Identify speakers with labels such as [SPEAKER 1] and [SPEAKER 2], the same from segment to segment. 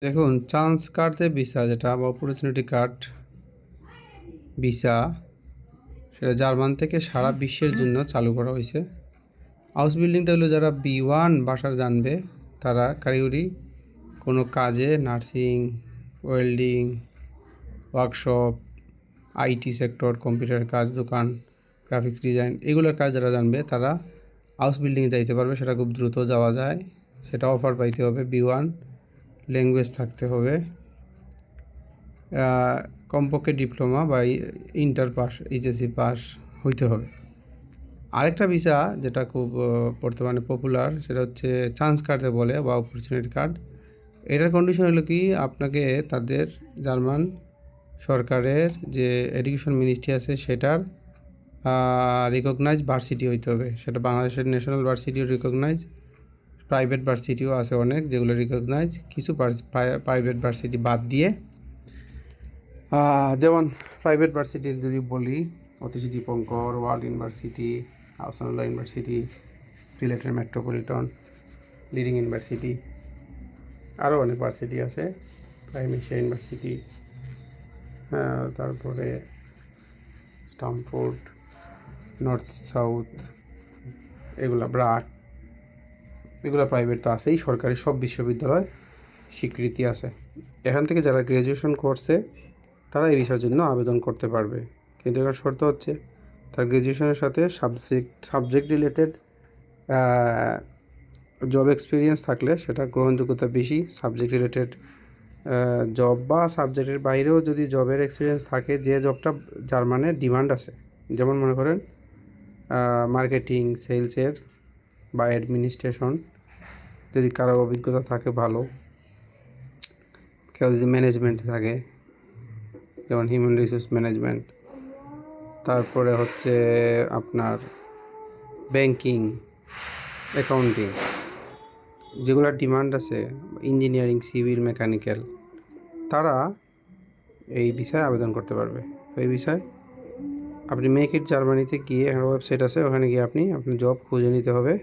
[SPEAKER 1] দেখুন, চান্স কার্ডে ভিসা যেটা বা অপরচুনিটি কার্ড ভিসা, সেটা জার্মান থেকে সারা বিশ্বের জন্য চালু করা হয়েছে। হাউস বিল্ডিংটা হলো যারা B1 ভাষা জানবে তারা কারিগরি কোনো কাজে, nursing, welding, workshop, IT sector, কম্পিউটারের কাজ, দোকান, গ্রাফিক্স ডিজাইন, এগুলোর কাজ যারা জানবে তারা হাউস বিল্ডিংয়ে যাইতে পারবে। সেটা খুব দ্রুত যাওয়া যায়। সেটা অফার পাইতে হবে B1, ল্যাঙ্গুয়েজ থাকতে হবে, কমপক্ষে ডিপ্লোমা বা ইন্টার পাস, HSC পাস হইতে হবে। আরেকটা ভিসা যেটা খুব বর্তমানে পপুলার, সেটা হচ্ছে চান্স কার্ডে বলে বা অপরচুনিটি কার্ড। এটার কন্ডিশন হলো কি, আপনাকে তাদের জার্মান সরকারের যে এডুকেশন মিনিস্ট্রি আছে সেটার রিকগনাইজ ভার্সিটি হইতে হবে। সেটা বাংলাদেশের ন্যাশনাল ভার্সিটিও রিকগনাইজ, প্রাইভেট ভার্সিটিও আছে অনেক যেগুলো রিকগনাইজ। কিছু প্রাইভেট ভার্সিটি বাদ দিয়ে, যেমন প্রাইভেট ভার্সিটির যদি বলি, Atish Dipankar, world university, Ahsanullah university, সিলেটের মেট্রোপলিটন, লিডিং ইউনিভার্সিটি, আরও অনেক ভার্সিটি আছে, প্রাইম এশিয়া ইউনিভার্সিটি, তারপরে স্টামফোর্ড, নর্থ সাউথ, এগুলো ব্রাক, এগুলো প্রাইভেট তো আছেই। সরকারি সব বিশ্ববিদ্যালয় স্বীকৃতি আছে। এখান থেকে যারা গ্র্যাজুয়েশন করছে তারা এই বিষয়ের জন্য আবেদন করতে পারবে। কিন্তু এখানে শর্ত হচ্ছে তার গ্র্যাজুয়েশনের সাথে সাবজেক্ট রিলেটেড জব এক্সপিরিয়েন্স থাকলে সেটা গ্রহণযোগ্যতা বেশি। সাবজেক্ট রিলেটেড জব বা সাবজেক্টের বাইরেও যদি জবের এক্সপিরিয়েন্স থাকে, যে জবটা জার্মানে ডিমান্ড আছে, যেমন মনে করেন মার্কেটিং, সেলসের বা অ্যাডমিনিস্ট্রেশন, যদি কারো অভিজ্ঞতা থাকে ভালো, কেউ যদি ম্যানেজমেন্টে থাকে, যেমন হিউম্যান রিসোর্স ম্যানেজমেন্ট, তারপরে হচ্ছে আপনার ব্যাংকিং, অ্যাকাউন্টিং, যেগুলোর ডিমান্ড আছে, ইঞ্জিনিয়ারিং, সিভিল, মেকানিক্যাল, তারা এই বিষয়ে আবেদন করতে পারবে। তো এই বিষয়ে আপনি মেক ইট জার্মানিতে গিয়ে, একটা ওয়েবসাইট আছে, ওখানে গিয়ে আপনি জব খুঁজে নিতে হবে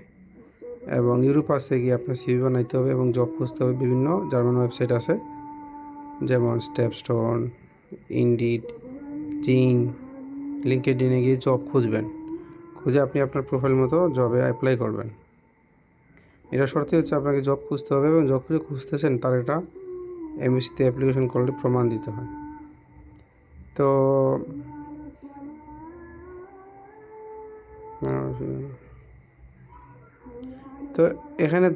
[SPEAKER 1] এবং ইউরোপাসে গিয়ে আপনার সিভি বানাইতে হবে এবং জব খুঁজতে হবে। বিভিন্ন জার্মান ওয়েবসাইট আছে, যেমন স্টেপস্টোন, ইনডিড, জিং, লিঙ্কডইনে গিয়ে জব খুঁজবেন। খুঁজে আপনি আপনার প্রোফাইল মতো জবে অ্যাপ্লাই করবেন। এটা শর্তে হচ্ছে আপনাকে জব খুঁজতে হবে এবং জব খুঁজতেছেন তার একটা এমবিসিতে অ্যাপ্লিকেশন করলে প্রমাণ দিতে হয়। তো তো এখানে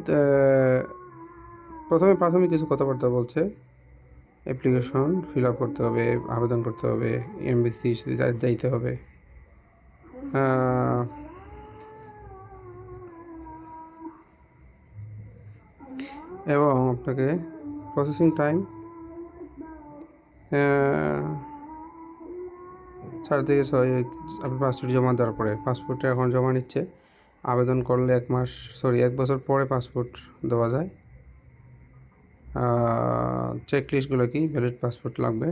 [SPEAKER 1] প্রথমে প্রাথমিক কিছু কথাবার্তা বলছে। অ্যাপ্লিকেশন ফিল আপ করতে হবে, আবেদন করতে হবে, এমবিসি যাইতে হবে, এবং আপনাকে প্রসেসিং টাইম 4 থেকে 6, আপনি পাসপোর্ট জমা দেওয়ার পরে। পাসপোর্টটা এখন জমা নিচ্ছে। আবেদন করলে 1 বছর পরে পাসপোর্ট দেওয়া যায়। চেক লিস্টগুলো কি, ভ্যালিড পাসপোর্ট লাগবে,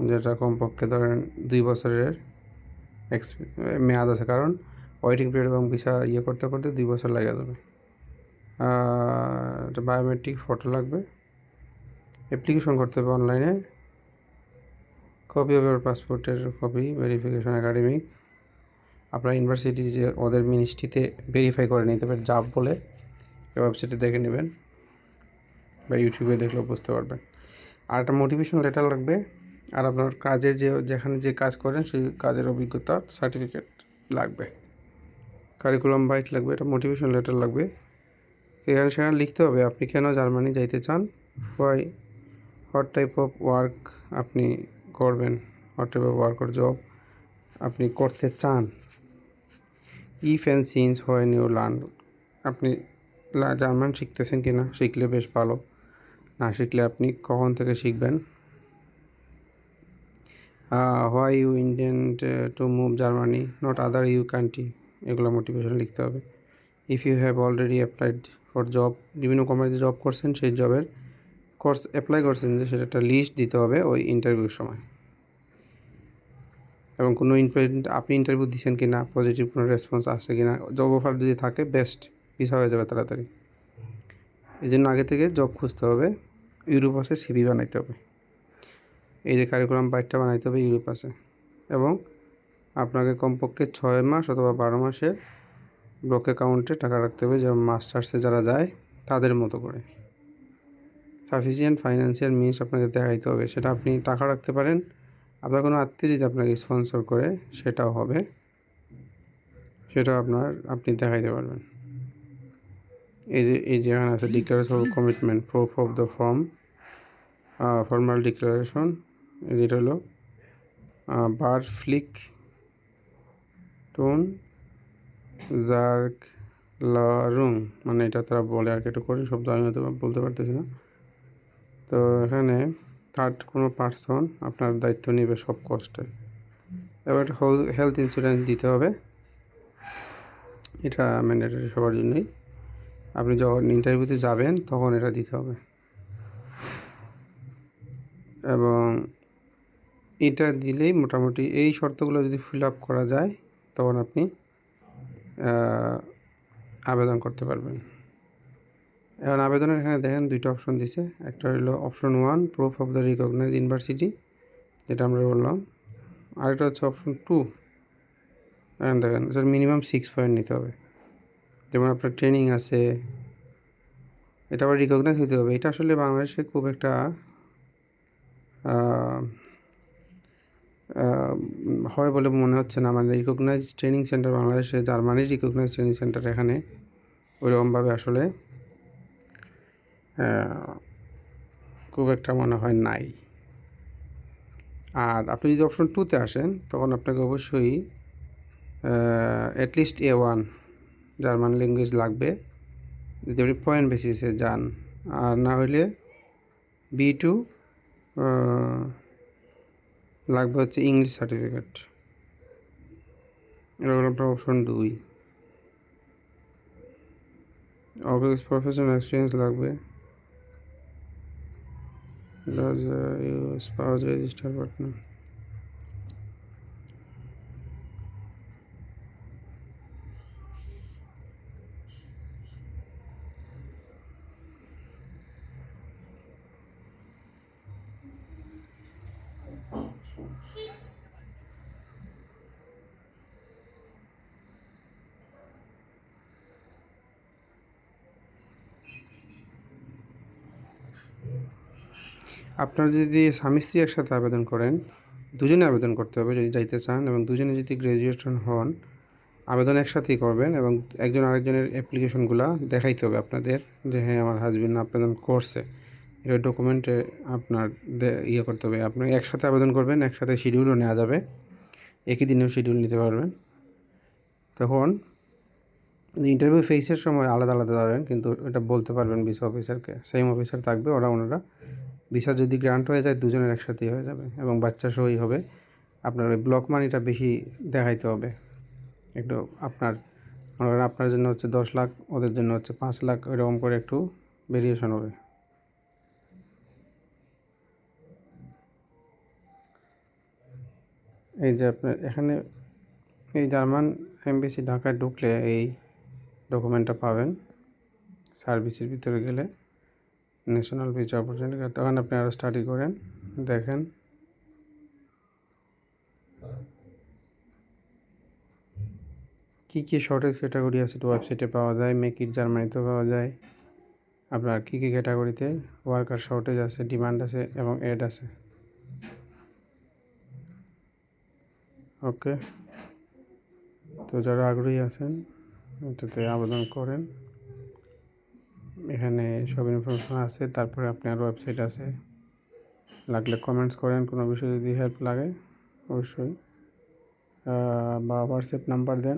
[SPEAKER 1] যেটা কমপক্ষে ধরেন 2 বছরের মেয়াদ আছে, কারণ ওয়েটিং পিরিয়ড এবং ভিসা করতে করতে 2 বছর লেগে যাবে। একটা বায়োমেট্রিক ফটো লাগবে। অ্যাপ্লিকেশন করতে হবে অনলাইনে। কপি অফ ইউর পাসপোর্টের কপি, ভেরিফিকেশন একাডেমিক, আপনার ইউনিভার্সিটি যে ওদের মিনিস্ট্রিতে ভেরিফাই করে নিতে পারেন, জাব বলে, ওয়েবসাইটে দেখে নেবেন বা ইউটিউবে দেখলেও বুঝতে পারবেন। আর একটা মোটিভেশন লেটার লাগবে। আর আপনার কাজে যেখানে যে কাজ করেন সেই কাজের অভিজ্ঞতার সার্টিফিকেট লাগবে। কারিকুলাম বাইট লাগবে, এটা মোটিভেশন লেটার লাগবে। এখানে সেখানে লিখতে হবে আপনি কেন জার্মানি যাইতে চান, হোয়াট টাইপ অফ ওয়ার্ক আপনি করবেন, what type of work or job আপনি করতে চান, if and since when you learn, আপনি জার্মান শিখতেছেন কি না, শিখলে বেশ ভালো, না শিখলে আপনি কখন থেকে শিখবেন, why you intend to move Germany, not other you country, এগুলো মোটিভেশন লিখতে হবে। If you have already applied for job, বিভিন্ন কোম্পানিতে জব করছেন, সেই জবের কোর্স অ্যাপ্লাই করছেন যে সেটা একটা লিস্ট দিতে হবে ওই ইন্টারভিউর সময়। এবং কোনো আপনি ইন্টারভিউ দিচ্ছেন কি না, পজিটিভ কোনো রেসপন্স আসছে কি না, জব অফার যদি থাকে বেস্ট, ভিসা হয়ে যাবে তাড়াতাড়ি। এই জন্য আগে থেকে জব খুঁজতে হবে, ইউরোপাসে সিভি বানাইতে হবে। এই যে কারিকুলাম বাইটটা বানাইতে হবে ইউরোপাসে, এবং আপনাকে কমপক্ষে 6 মাস অথবা 12 মাসের ব্লক অ্যাকাউন্টে টাকা রাখতে হবে, যেমন মাস্টার্সে যারা যায় তাদের মতো করে। সাফিসিয়েন্ট ফাইন্যান্সিয়াল মিনস আপনাকে দেখাইতে হবে, সেটা আপনি টাকা রাখতে পারেন, আপনার কোনো আত্মীয় যদি আপনাকে স্পন্সর করে সেটাও হবে, সেটাও আপনি দেখাইতে পারবেন। এই যে এখানে আছে declaration of commitment, proof of the formal declaration. যেটা হলো বার ফ্লিক টোন জার্ক লারুং, মানে এটা তারা বলে আর কি, একটু করে শব্দ আমি হয়তো বলতে পারতেছি না। তো এখানে থার্ড কোনো পার্সন আপনার দায়িত্ব নেবে সব কষ্টে। এবার হেলথ ইন্স্যুরেন্স দিতে হবে, এটা ম্যান্ডেটরি সবার জন্যই। আপনি যখন ইন্টারভিউতে যাবেন তখন এটা দিতে হবে, এবং এটা দিলেই মোটামুটি এই শর্তগুলো যদি ফিল আপ করা যায় তখন আপনি আবেদন করতে পারবেন। এখন আবেদনের এখানে দেখেন 2টা অপশন দিছে। একটা হলো option 1 proof of the recognised university, যেটা আমরা বললাম। আরেকটা হচ্ছে অপশন 2, এখন দেখেন স্যার মিনিমাম 6 পয়েন্ট নিতে হবে, যেমন আপনার ট্রেনিং আছে, এটা আবার রিকগনাইজ হতে হবে। এটা আসলে বাংলাদেশে খুব একটা হয় বলে মনে হচ্ছে না, মানে রিকগনাইজ ট্রেনিং সেন্টার বাংলাদেশে, জার্মানির রিকগনাইজ ট্রেনিং সেন্টার এখানে ওইরকমভাবে আসলে খুব একটা মনে হয় নাই। আর আপনি যদি অপশন 2-তে আসেন তখন আপনাকে অবশ্যই অ্যাটলিস্ট A1 জার্মান ল্যাঙ্গুয়েজ লাগবে যদি আপনি পয়েন্ট বেসিসে যান, আর না হলে B2 লাগবে হচ্ছে ইংলিশ সার্টিফিকেট। এটা হলো আপনার অপশন 2। অফিস প্রফেশনাল এক্সপিরিয়েন্স লাগবে, স্পাউস রেজিস্টার পার্টনার। আপনারা যদি স্বামী স্ত্রী একসাথে আবেদন করেন, দুজনে আবেদন করতে হবে যদি যাইতে চান, এবং দুজনে যদি গ্র্যাজুয়েশন হন আবেদন একসাথেই করবেন, এবং একজন আরেকজনের অ্যাপ্লিকেশনগুলো দেখাইতে হবে আপনাদের, যে হ্যাঁ আমার হাজবেন্ড আবেদন করছে, এটা ডকুমেন্টে আপনার ইয়ে করতে হবে। আপনি একসাথে আবেদন করবেন, একসাথে শিডিউলও নেওয়া যাবে, একই দিনেও শিডিউল নিতে পারবেন। তখন ইন্টারভিউ ফেসের সময় আলাদা আলাদা যাবেন, কিন্তু এটা বলতে পারবেন ভিসা অফিসারকে, সেম অফিসার থাকবে, ওনারা ভিসা যদি গ্রান্ট হয়ে যায় দুজনের একসাথেই হয়ে যাবে, এবং বাচ্চা সহই হবে। আপনার ওই ব্লক মানিটা বেশি দেখাইতে হবে একটু, আপনার মনে করেন আপনার জন্য হচ্ছে 10 লাখ, ওদের জন্য হচ্ছে 5 লাখ, এরকম করে একটু ভেরিয়েশন হবে। এই যে আপনার এখানে এই জার্মান এমবেসি ঢাকায় ঢুকলে এই ডকুমেন্টটা পাবেন, সার্ভিসের ভিতরে গেলে ন্যাশনাল ভিসা অপরচুনিটি, তখন আপনি আরও স্টাডি করেন, দেখেন। কী শর্টেজ ক্যাটাগরি আছে এটা ওয়েবসাইটে পাওয়া যায়, মেক ইট জার্মানিতেও পাওয়া যায়। আপনার কী ক্যাটাগরিতে ওয়ার্কার শর্টেজ আছে, ডিমান্ড আছে এবং এড আছে। ওকে, তো যারা আগ্রহী আছেন এটাতে আবেদন করেন, এখানে সব ইনফরমেশন আছে। তারপরে আপনার ওয়েবসাইট আছে, লাগলে কমেন্টস করেন, কোনো বিষয়ে যদি হেল্প লাগে অবশ্যই, বা হোয়াটসঅ্যাপ নাম্বার দেন,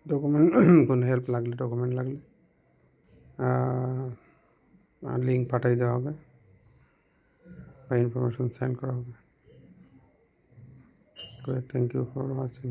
[SPEAKER 1] ডকুমেন্ট কোনো হেল্প লাগলে, ডকুমেন্ট লাগলে লিঙ্ক পাঠিয়ে দেওয়া হবে বা ইনফরমেশন সেন্ড করা হবে। Thank you for watching.